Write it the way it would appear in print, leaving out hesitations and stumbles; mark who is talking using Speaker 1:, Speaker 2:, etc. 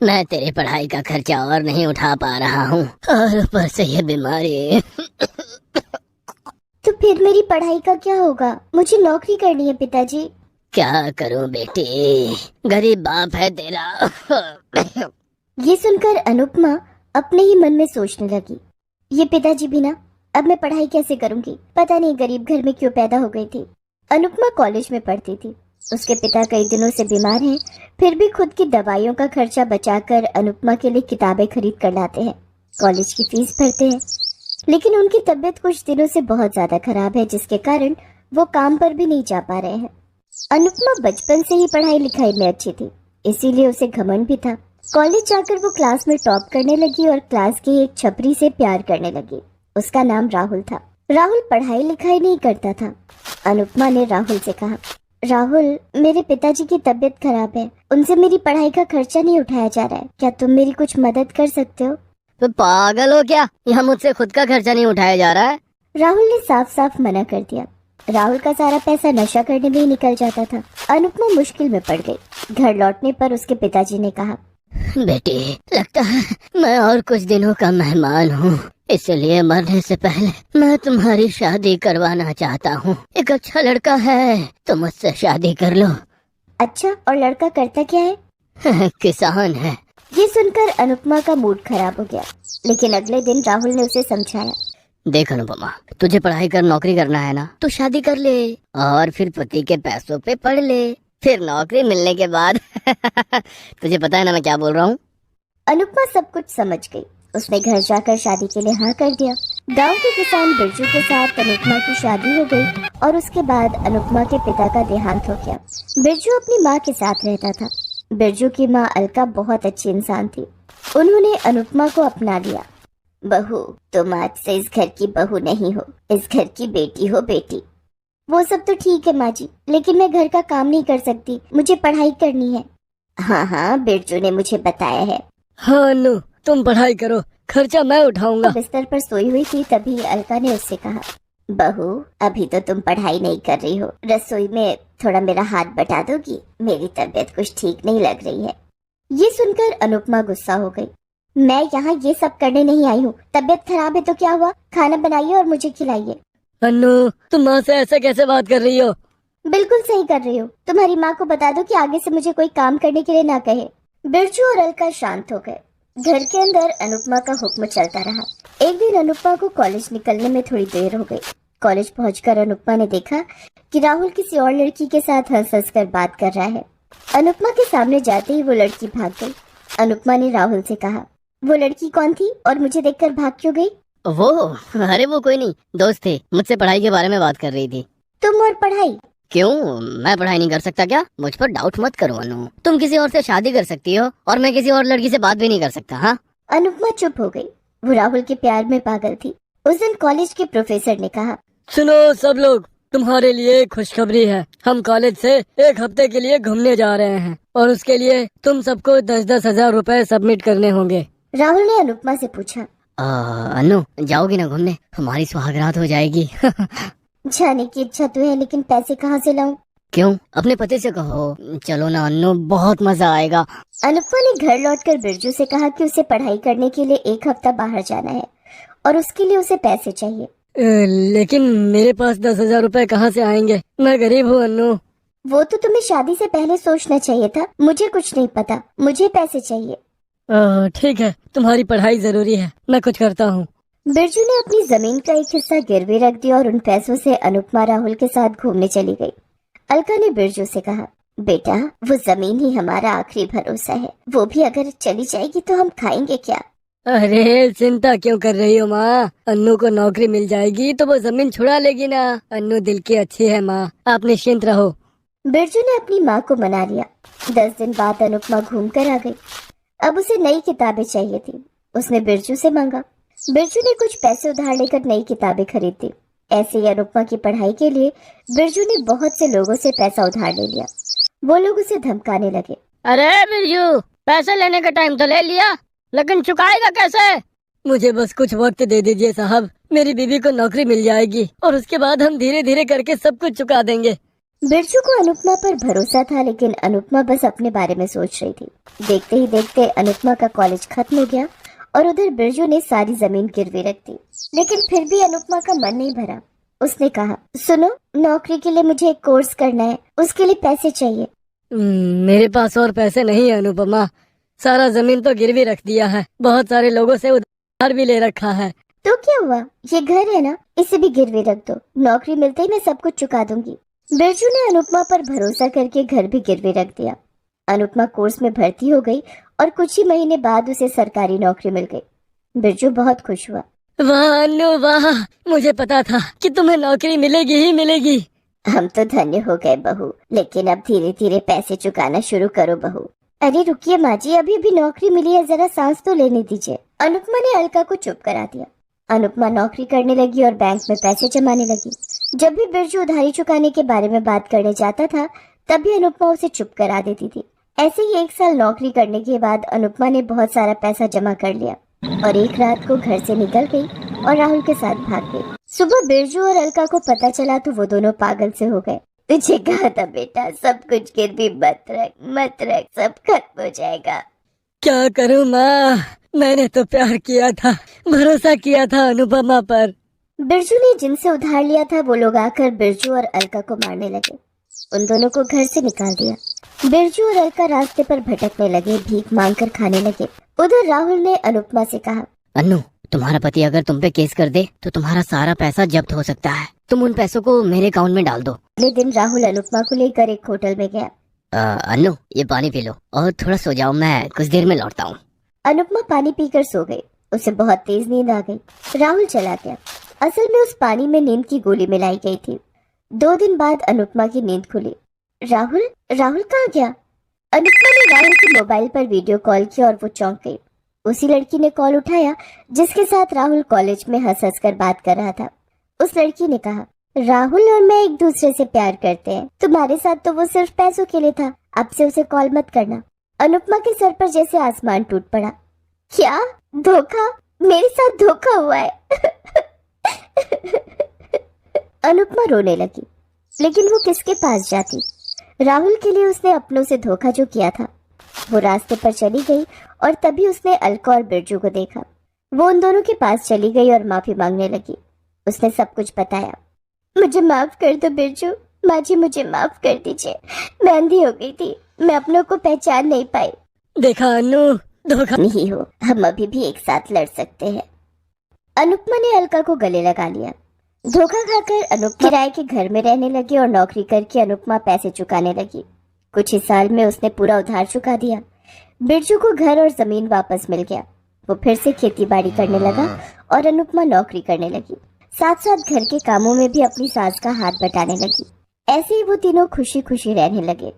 Speaker 1: मैं तेरी पढ़ाई का खर्चा और नहीं उठा पा रहा हूँ, और ऊपर से ये बीमारी।
Speaker 2: तो फिर मेरी पढ़ाई का क्या होगा? मुझे नौकरी करनी है पिताजी।
Speaker 1: क्या करूँ बेटी, गरीब बाप है तेरा।
Speaker 2: ये सुनकर अनुपमा अपने ही मन में सोचने लगी, ये पिताजी बिना अब मैं पढ़ाई कैसे करूंगी? पता नहीं गरीब घर में क्यों पैदा हो गई थी। अनुपमा कॉलेज में पढ़ती थी। उसके पिता कई दिनों से बीमार हैं, फिर भी खुद की दवाइयों का खर्चा बचाकर अनुपमा के लिए किताबें खरीद कर लाते हैं, कॉलेज की फीस भरते हैं। लेकिन उनकी तबीयत कुछ दिनों से बहुत ज्यादा खराब है, जिसके कारण वो काम पर भी नहीं जा पा रहे हैं। अनुपमा बचपन से ही पढ़ाई लिखाई में अच्छी थी, इसीलिए उसे घमंड भी था। कॉलेज जाकर वो क्लास में टॉप करने लगी और क्लास की एक छपरी से प्यार करने लगी। उसका नाम राहुल था। राहुल पढ़ाई लिखाई नहीं करता था। अनुपमा ने राहुल से कहा, राहुल, मेरे पिताजी की तबीयत खराब है, उनसे मेरी पढ़ाई का खर्चा नहीं उठाया जा रहा है, क्या तुम मेरी कुछ मदद कर सकते हो?
Speaker 1: तो पागल हो क्या, यहाँ मुझसे खुद का खर्चा नहीं उठाया जा रहा है।
Speaker 2: राहुल ने साफ साफ मना कर दिया। राहुल का सारा पैसा नशा करने में ही निकल जाता था। अनुपमा मुश्किल में पड़ गई। घर लौटने पर उसके पिताजी ने कहा,
Speaker 1: बेटी, लगता है मैं और कुछ दिनों का मेहमान हूँ, इसलिए मरने से पहले मैं तुम्हारी शादी करवाना चाहता हूँ। एक अच्छा लड़का है, तो मुझसे शादी कर लो।
Speaker 2: अच्छा, और लड़का करता क्या है?
Speaker 1: किसान है।
Speaker 2: ये सुनकर अनुपमा का मूड खराब हो गया, लेकिन अगले दिन राहुल ने उसे समझाया,
Speaker 1: देख अनुपमा, तुझे पढ़ाई कर नौकरी करना है ना, तो शादी कर ले और फिर पति के पैसों पे पढ़ ले, फिर नौकरी मिलने के बाद। तुझे पता है ना मैं क्या बोल रहा हूँ।
Speaker 2: अनुपमा सब कुछ समझ गई। उसने घर जाकर शादी के लिए हाँ कर दिया। गांव के किसान बिरजू के साथ अनुपमा की शादी हो गई और उसके बाद अनुपमा के पिता का देहांत हो गया। बिरजू अपनी माँ के साथ रहता था। बिरजू की माँ अलका बहुत अच्छी इंसान थी। उन्होंने अनुपमा को अपना लिया। बहू, तुम आज से इस घर की बहू नहीं हो, इस घर की बेटी हो बेटी। वो सब तो ठीक है माँ जी, लेकिन मैं घर का काम नहीं कर सकती, मुझे पढ़ाई करनी है। हाँ हाँ, बिरजू ने मुझे बताया है।
Speaker 1: हाँ अनु, तुम पढ़ाई करो, खर्चा मैं उठाऊंगा।
Speaker 2: बिस्तर पर सोई हुई थी, तभी अलका ने उससे कहा, बहू, अभी तो तुम पढ़ाई नहीं कर रही हो, रसोई में थोड़ा मेरा हाथ बटा दोगी? मेरी तबीयत कुछ ठीक नहीं लग रही है। ये सुनकर अनुपमा गुस्सा हो गई। मैं यहाँ ये सब करने नहीं आई हूँ। तबीयत खराब है तो क्या हुआ, खाना बनाइए और मुझे खिलाइए।
Speaker 1: अनु, तुम माँ से ऐसे कैसे बात कर रही हो?
Speaker 2: बिल्कुल सही कर रही हो। तुम्हारी माँ को बता दो कि आगे से मुझे कोई काम करने के लिए ना कहे। बिरजू और अलका शांत हो गए। घर के अंदर अनुपमा का हुक्म चलता रहा। एक दिन अनुपमा को कॉलेज निकलने में थोड़ी देर हो गई। कॉलेज पहुंचकर अनुपमा ने देखा कि राहुल किसी और लड़की के साथ हंस हंस कर बात कर रहा है। अनुपमा के सामने जाते ही वो लड़की भाग गई। अनुपमा ने राहुल से कहा, वो लड़की कौन थी और मुझे देखकर भाग क्यों गई?
Speaker 1: वो, अरे वो कोई नहीं, दोस्त थे, मुझसे पढ़ाई के बारे में बात कर रही थी।
Speaker 2: तुम और पढ़ाई?
Speaker 1: क्यों, मैं पढ़ाई नहीं कर सकता क्या? मुझ पर डाउट मत करो अनु, तुम किसी और से शादी कर सकती हो और मैं किसी और लड़की से बात भी नहीं कर सकता। हाँ।
Speaker 2: अनुपमा चुप हो गई। वो राहुल के प्यार में पागल थी। उस दिन कॉलेज के प्रोफेसर ने कहा,
Speaker 1: सुनो सब लोग, तुम्हारे लिए खुशखबरी है। हम कॉलेज से 1 हफ्ते के लिए घूमने जा रहे हैं और उसके लिए तुम सबको 10-10 हजार रुपए सबमिट करने होंगे।
Speaker 2: राहुल ने अनुपमा से पूछा,
Speaker 1: अनु, जाओगी ना घूमने? हमारी सुहागरात हो जाएगी।
Speaker 2: जाने की इच्छा तो है, लेकिन पैसे कहाँ से लाऊं?
Speaker 1: क्यों, अपने पति से कहो। चलो ना अनु, बहुत मजा आएगा।
Speaker 2: अनुपमा ने घर लौटकर बिरजू से कहा कि उसे पढ़ाई करने के लिए 1 हफ्ता बाहर जाना है और उसके लिए उसे पैसे चाहिए।
Speaker 1: लेकिन मेरे पास 10,000 रुपए कहाँ से आएंगे? मैं गरीब हूँ अनु।
Speaker 2: वो तो तुम्हें शादी से पहले सोचना चाहिए था। मुझे कुछ नहीं पता, मुझे पैसे चाहिए।
Speaker 1: ठीक है, तुम्हारी पढ़ाई जरूरी है, मैं कुछ करता हूँ।
Speaker 2: बिरजू ने अपनी जमीन का एक हिस्सा गिरवी रख दिया और उन पैसों से अनुपमा राहुल के साथ घूमने चली गई। अलका ने बिरजू से कहा, बेटा, वो जमीन ही हमारा आखिरी भरोसा है, वो भी अगर चली जाएगी तो हम खाएंगे क्या?
Speaker 1: अरे चिंता क्यों कर रही हो माँ, अन्नू को नौकरी मिल जाएगी तो वो जमीन छुड़ा लेगी ना। अन्नू दिल की अच्छी है माँ, आप निश्चिंत रहो।
Speaker 2: बिरजू ने अपनी माँ को मना लिया। 10 दिन बाद अनुपमा घूम कर आ गई। अब उसे नई किताबें चाहिए थी। उसने बिरजू से मांगा। बिरजू ने कुछ पैसे उधार लेकर नई किताबें खरीदी। ऐसे ही अनुपमा की पढ़ाई के लिए बिरजू ने बहुत से लोगों से पैसा उधार ले लिया। वो लोग उसे धमकाने लगे,
Speaker 1: अरे बिरजू, पैसे लेने का टाइम तो ले लिया, लेकिन चुकाएगा कैसे? मुझे बस कुछ वक्त दे दीजिए साहब, मेरी बीवी को नौकरी मिल जाएगी और उसके बाद हम धीरे धीरे करके सब कुछ चुका देंगे।
Speaker 2: बिरजू को अनुपमा पर भरोसा था, लेकिन अनुपमा बस अपने बारे में सोच रही थी। देखते ही देखते अनुपमा का कॉलेज खत्म हो गया और उधर बिरजू ने सारी जमीन गिरवी रख दी। लेकिन फिर भी अनुपमा का मन नहीं भरा। उसने कहा, सुनो, नौकरी के लिए मुझे एक कोर्स करना है, उसके लिए पैसे चाहिए।
Speaker 1: मेरे पास और पैसे नहीं है अनुपमा, सारा जमीन तो गिरवी रख दिया है, बहुत सारे लोगों से उधार भी ले रखा है।
Speaker 2: तो क्या हुआ, ये घर है ना, इसे भी गिरवी रख दो, नौकरी मिलते ही मैं सब कुछ चुका दूंगी। बिरजू ने अनुपमा पर भरोसा करके घर भी गिरवी रख दिया। अनुपमा कोर्स में भर्ती हो गई और कुछ ही महीने बाद उसे सरकारी नौकरी मिल गई। बिरजू बहुत खुश हुआ।
Speaker 1: वाह अनु वाह, मुझे पता था कि तुम्हें नौकरी मिलेगी ही मिलेगी।
Speaker 2: हम तो धन्य हो गए बहू, लेकिन अब धीरे धीरे पैसे चुकाना शुरू करो बहू। अरे रुकिए माँ जी, अभी भी नौकरी मिली है, जरा सांस तो लेने दीजिए। अनुपमा ने अलका को चुप करा दिया। अनुपमा नौकरी करने लगी और बैंक में पैसे जमाने लगी। जब भी बिरजू उधारी चुकाने के बारे में बात करने जाता था, तभी अनुपमा उसे चुप करा देती थी। ऐसे ही 1 साल नौकरी करने के बाद अनुपमा ने बहुत सारा पैसा जमा कर लिया और एक रात को घर से निकल गई और राहुल के साथ भाग गई। सुबह बिरजू और अलका को पता चला तो वो दोनों पागल से हो गए। तुझे कहा था बेटा, सब कुछ गिरवी मत रख, सब खत्म हो जाएगा।
Speaker 1: क्या करूं माँ, मैंने तो प्यार किया था, भरोसा किया था अनुपमा पर।
Speaker 2: बिरजू ने जिनसे उधार लिया था वो लोग आकर बिरजू और अलका को मारने लगे। उन दोनों को घर से निकाल दिया। बिरजू और अलका रास्ते पर भटकने लगे, भीख मांगकर खाने लगे। उधर राहुल ने अनुपमा से कहा,
Speaker 1: अन्नू, तुम्हारा पति अगर तुम पे केस कर दे तो तुम्हारा सारा पैसा जब्त हो सकता है, तुम उन पैसों को मेरे अकाउंट में डाल दो।
Speaker 2: अगले दिन राहुल अनुपमा को लेकर एक होटल में गया।
Speaker 1: अन्नू, ये पानी पी लो और थोड़ा सो जाओ, मैं कुछ देर में लौटता हूँ।
Speaker 2: अनुपमा पानी पीकर सो गई। उसे बहुत तेज नींद आ गई। राहुल चला गया। असल में उस पानी में नींद की गोली मिलाई गई थी। 2 दिन बाद अनुपमा की नींद खुली। राहुल कहाँ गया? अनुपमा ने राहुल के मोबाइल पर वीडियो कॉल किया और वो चौंक गई। उसी लड़की ने कॉल उठाया जिसके साथ राहुल कॉलेज में हंस हंस कर बात कर रहा था। उस लड़की ने कहा, राहुल और मैं एक दूसरे से प्यार करते हैं, तुम्हारे साथ तो वो सिर्फ पैसों के लिए था, अब से उसे कॉल मत करना। अनुपमा के सर पर जैसे आसमान टूट पड़ा। क्या धोखा? मेरे साथ धोखा हुआ है। अनुपमा रोने लगी, लेकिन वो किसके पास जाती? राहुल के लिए उसने अपनों से धोखा जो किया था। वो रास्ते पर चली गई और तभी उसने अलका और बिरजू को देखा। वो उन दोनों के पास चली गई और माफी मांगने लगी। उसने सब कुछ बताया। मुझे माफ कर दो बिरजू, माँ जी मुझे माफ कर दीजिए, मैं अंधी हो गई थी, मैं अपनों को पहचान नहीं पाई।
Speaker 1: देखा अन्नू, धोखा
Speaker 2: नहीं हो, हम अभी भी एक साथ लड़ सकते हैं। अनुपमा ने अलका को गले लगा लिया। धोखा खाकर अनुपमा किराए के घर में रहने लगी और नौकरी करके अनुपमा पैसे चुकाने लगी। कुछ ही साल में उसने पूरा उधार चुका दिया। बिरजू को घर और जमीन वापस मिल गया। वो फिर से खेती बाड़ी करने लगा और अनुपमा नौकरी करने लगी। साथ साथ घर के कामों में भी अपनी सास का हाथ बटाने लगी। ऐसे ही वो तीनों खुशी खुशी रहने लगे।